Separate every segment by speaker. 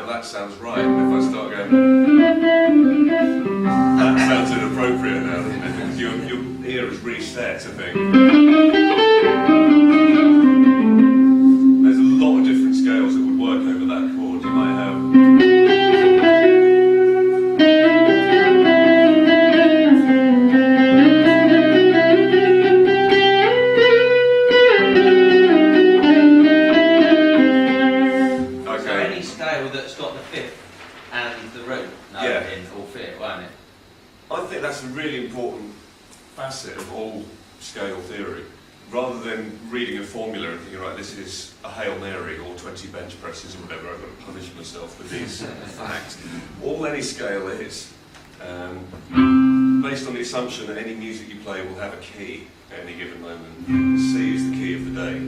Speaker 1: That sounds right. If I start going, that sounds inappropriate now, doesn't it? Because your ear is reset, I think. There's a lot of different scales that would work over that chord. You might have.
Speaker 2: That's got the fifth and the root note in all fit, won't it?
Speaker 1: I think that's a really important facet of all scale theory. Rather than reading a formula and thinking, right, this is a Hail Mary or 20 bench presses or whatever, I've got to punish myself with these facts. All any scale is, based on the assumption that any music you play will have a key at any given moment. C is the key of the day,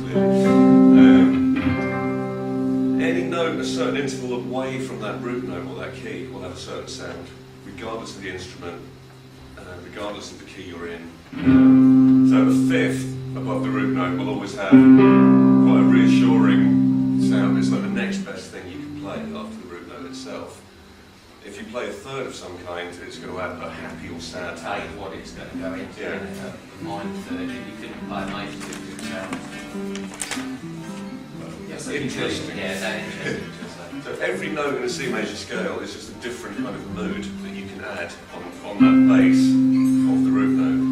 Speaker 1: clearly. Any note a certain interval away from that root note or that key will have a certain sound, regardless of the instrument, regardless of the key you're in. So the fifth above the root note will always have quite a reassuring sound. It's like the next best thing you can play after the root note itself. If you play a third of some kind, it's going to have a happy or sad
Speaker 2: tone. What it's going to go into. Yeah. A minor third, you couldn't play a major third sound.
Speaker 1: That's interesting.
Speaker 2: Yeah, that's interesting.
Speaker 1: So every note in a C major scale is just a different kind of mood that you can add on that bass of the root note.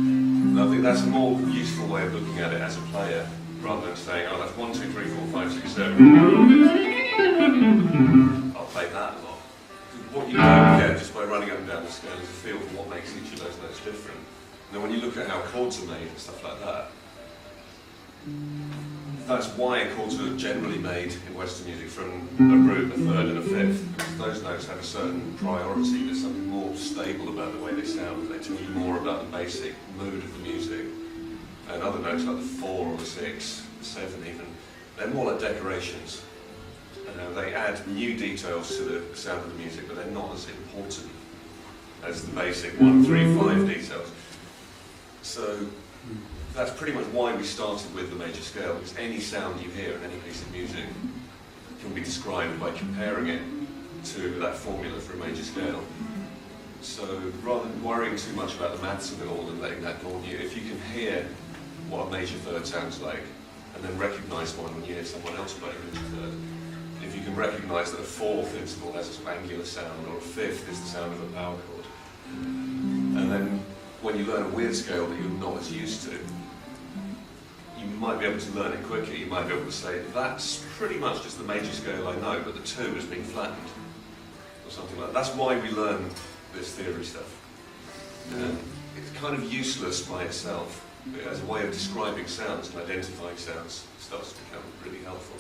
Speaker 1: And I think that's a more useful way of looking at it as a player, rather than saying, oh, that's 1, 2, 3, 4, 5, 6, 7. I'll play that a lot. What you don't get just by running up and down the scale is a feel for what makes each of those notes different. And then when you look at how chords are made and stuff like that, that's why chords are generally made in Western music from a root, a third and a fifth, because those notes have a certain priority. There's something more stable about the way they sound. They tell you more about the basic mood of the music. And other notes like the 4 or the 6, the 7 even, they're more like decorations. They add new details to the sound of the music, but they're not as important as the basic 1, 3, 5 details. So that's pretty much why we started with the major scale, because any sound you hear in any piece of music can be described by comparing it to that formula for a major scale. So rather than worrying too much about the maths of it all and letting that dawn you, if you can hear what a major third sounds like, and then recognise one when you hear someone else play a major third, if you can recognise that a fourth interval has a sort of angular sound, or a fifth is the sound of a power chord, and then when you learn a weird scale that you're not as used to, you might be able to learn it quicker. You might be able to say, that's pretty much just the major scale I know, but the 2 has been flattened, or something like that. That's why we learn this theory stuff. It's kind of useless by itself. As a way of describing sounds and identifying sounds, it starts to become really helpful.